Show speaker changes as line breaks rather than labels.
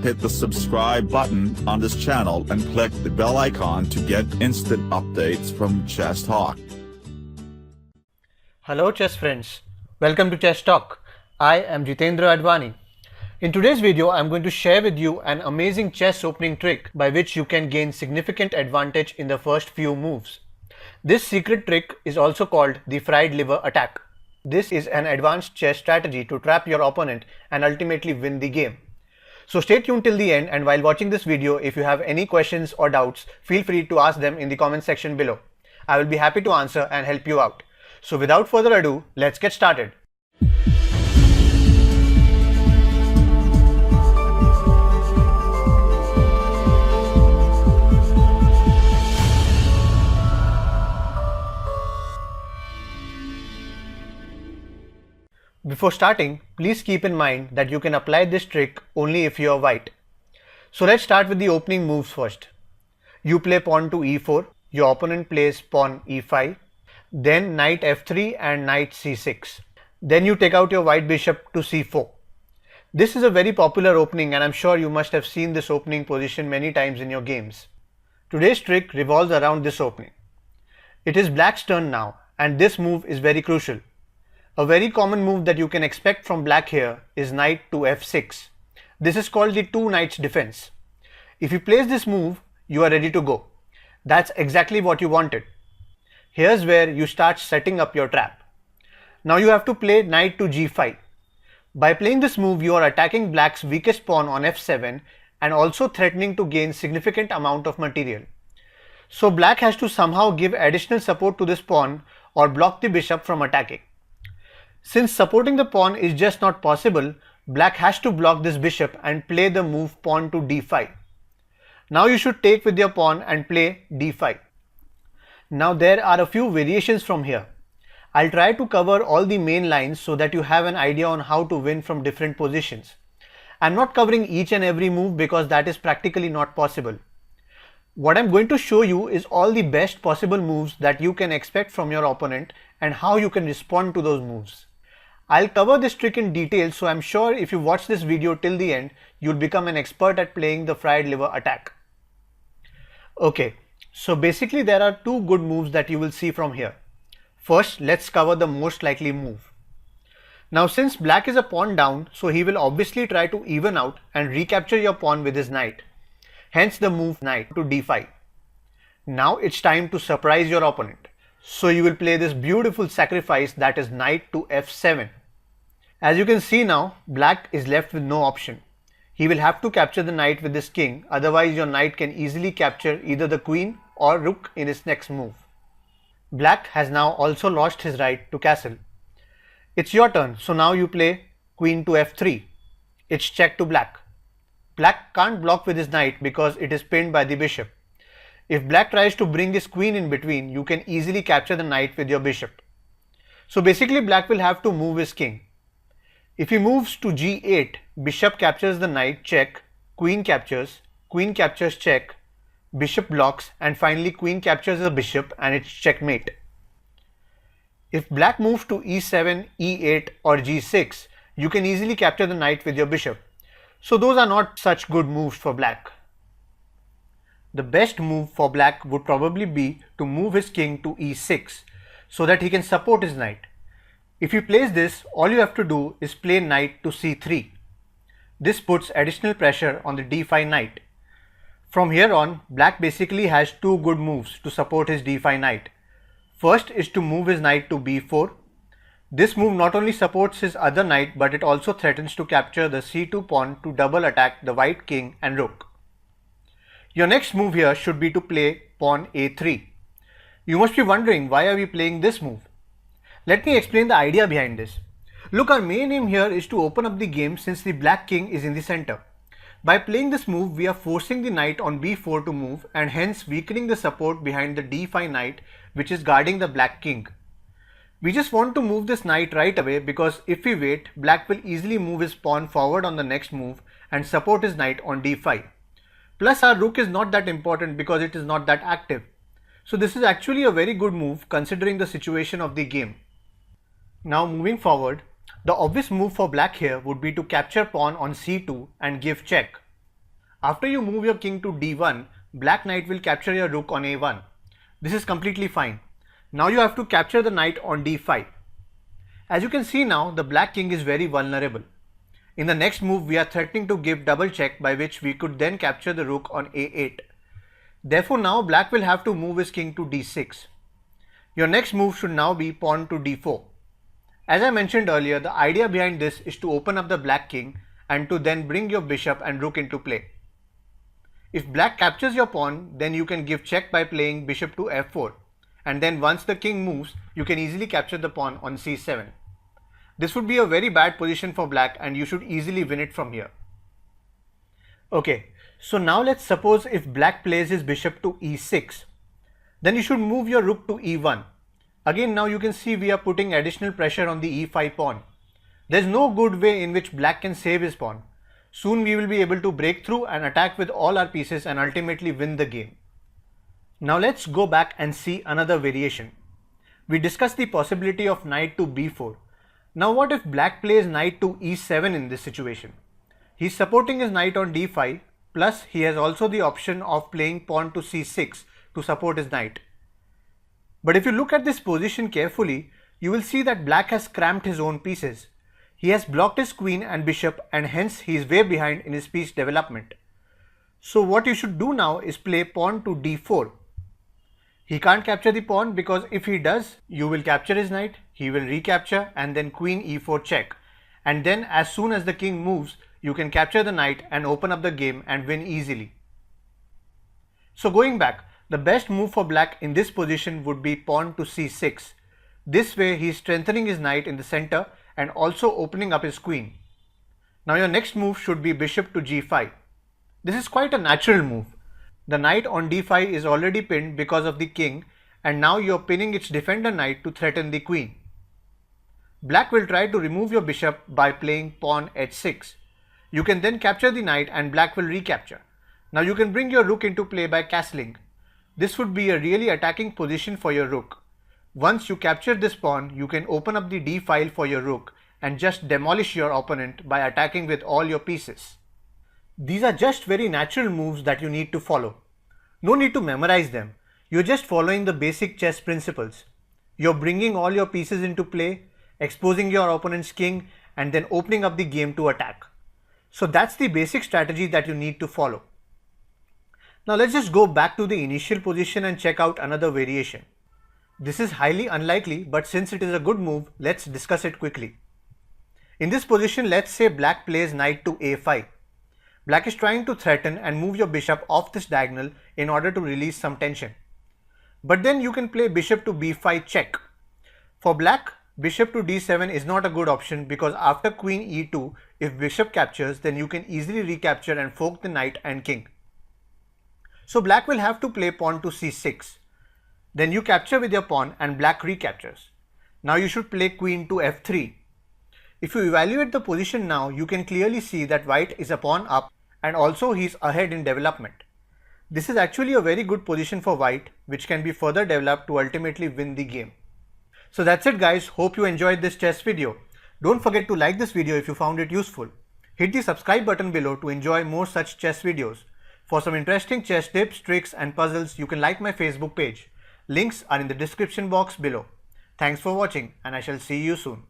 hit the subscribe button on this channel and click the bell icon to get instant updates from Chess Talk.
Hello chess friends, welcome to Chess Talk. I am Jitendra Advani. In today's video, I am going to share with you an amazing chess opening trick by which you can gain significant advantage in the first few moves. This secret trick is also called the fried liver attack. This is an advanced chess strategy to trap your opponent and ultimately win the game. So stay tuned till the end, and while watching this video, if you have any questions or doubts, feel free to ask them in the comment section below. I will be happy to answer and help you out. So without further ado, let's get started. Before starting, please keep in mind that you can apply this trick only if you are white. So let's start with the opening moves first. You play pawn to e4, your opponent plays pawn e5, then knight f3 and knight c6. Then you take out your white bishop to c4. This is a very popular opening and I'm sure you must have seen this opening position many times in your games. Today's trick revolves around this opening. It is black's turn now, and this move is very crucial. A very common move that you can expect from black here is knight to f6. This is called the two knights defense. If you place this move, you are ready to go. That's exactly what you wanted. Here's where you start setting up your trap. Now you have to play knight to g5. By playing this move, you are attacking black's weakest pawn on f7 and also threatening to gain significant amount of material. So black has to somehow give additional support to this pawn or block the bishop from attacking. Since supporting the pawn is just not possible, black has to block this bishop and play the move pawn to d5. Now you should take with your pawn and play d5. Now there are a few variations from here. I'll try to cover all the main lines so that you have an idea on how to win from different positions. I'm not covering each and every move because that is practically not possible. What I'm going to show you is all the best possible moves that you can expect from your opponent and how you can respond to those moves. I'll cover this trick in detail, so I'm sure if you watch this video till the end, you'll become an expert at playing the fried liver attack. Okay, so basically there are two good moves that you will see from here. First, let's cover the most likely move. Now since black is a pawn down, so he will obviously try to even out and recapture your pawn with his knight. Hence the move knight to d5. Now it's time to surprise your opponent. So you will play this beautiful sacrifice, that is knight to f7. As you can see now, black is left with no option. He will have to capture the knight with his king, otherwise your knight can easily capture either the queen or rook in his next move. Black has now also lost his right to castle. It's your turn, so now you play queen to f3. It's check to black. Black can't block with his knight because it is pinned by the bishop. If black tries to bring his queen in between, you can easily capture the knight with your bishop. So basically black will have to move his king. If he moves to g8, bishop captures the knight, check, queen captures check, bishop blocks, and finally queen captures the bishop and it's checkmate. If black moves to e7, e8 or g6, you can easily capture the knight with your bishop. So those are not such good moves for black. The best move for black would probably be to move his king to e6 so that he can support his knight. If he plays this, all you have to do is play knight to c3. This puts additional pressure on the d5 knight. From here on, black basically has two good moves to support his d5 knight. First is to move his knight to b4. This move not only supports his other knight, but it also threatens to capture the c2 pawn to double attack the white king and rook. Your next move here should be to play pawn a3. You must be wondering, why are we playing this move? Let me explain the idea behind this. Look, our main aim here is to open up the game since the black king is in the center. By playing this move, we are forcing the knight on b4 to move and hence weakening the support behind the d5 knight, which is guarding the black king. We just want to move this knight right away because if we wait, black will easily move his pawn forward on the next move and support his knight on d5. Plus our rook is not that important because it is not that active. So this is actually a very good move considering the situation of the game. Now moving forward, the obvious move for black here would be to capture pawn on c2 and give check. After you move your king to d1, black knight will capture your rook on a1. This is completely fine. Now you have to capture the knight on d5. As you can see now, the black king is very vulnerable. In the next move, we are threatening to give double check, by which we could then capture the rook on a8. Therefore now black will have to move his king to d6. Your next move should now be pawn to d4. As I mentioned earlier, the idea behind this is to open up the black king and to then bring your bishop and rook into play. If black captures your pawn, then you can give check by playing bishop to f4, and then once the king moves, you can easily capture the pawn on c7. This would be a very bad position for black and you should easily win it from here. Okay, so now let's suppose if black plays his bishop to e6, then you should move your rook to e1. Again, now you can see we are putting additional pressure on the e5 pawn. There's no good way in which black can save his pawn. Soon we will be able to break through and attack with all our pieces and ultimately win the game. Now let's go back and see another variation. We discussed the possibility of knight to b4. Now what if black plays knight to e7 in this situation? He's supporting his knight on d5, plus he has also the option of playing pawn to c6 to support his knight. But if you look at this position carefully, you will see that black has cramped his own pieces. He has blocked his queen and bishop, and hence he is way behind in his piece development. So what you should do now is play pawn to d4. He can't capture the pawn because if he does, you will capture his knight, he will recapture, and then queen e4 check. And then as soon as the king moves, you can capture the knight and open up the game and win easily. So going back, the best move for black in this position would be pawn to c6. This way he is strengthening his knight in the center and also opening up his queen. Now your next move should be bishop to g5. This is quite a natural move. The knight on d5 is already pinned because of the king, and now you are pinning its defender knight to threaten the queen. Black will try to remove your bishop by playing pawn h6. You can then capture the knight and black will recapture. Now you can bring your rook into play by castling. This would be a really attacking position for your rook. Once you capture this pawn, you can open up the d file for your rook and just demolish your opponent by attacking with all your pieces. These are just very natural moves that you need to follow. No need to memorize them. You're just following the basic chess principles. You're bringing all your pieces into play, exposing your opponent's king, and then opening up the game to attack. So that's the basic strategy that you need to follow. Now let's just go back to the initial position and check out another variation. This is highly unlikely, but since it is a good move, let's discuss it quickly. In this position, let's say black plays knight to a5. Black is trying to threaten and move your bishop off this diagonal in order to release some tension. But then you can play bishop to b5 check. For black, bishop to d7 is not a good option because after queen e2, if bishop captures, then you can easily recapture and fork the knight and king. So black will have to play pawn to c6. Then you capture with your pawn and black recaptures. Now you should play queen to f3. If you evaluate the position now, you can clearly see that white is a pawn up and also he is ahead in development. This is actually a very good position for white, which can be further developed to ultimately win the game. So that's it guys, hope you enjoyed this chess video. Don't forget to like this video if you found it useful. Hit the subscribe button below to enjoy more such chess videos. For some interesting chess tips, tricks and puzzles, you can like my Facebook page. Links are in the description box below. Thanks for watching and I shall see you soon.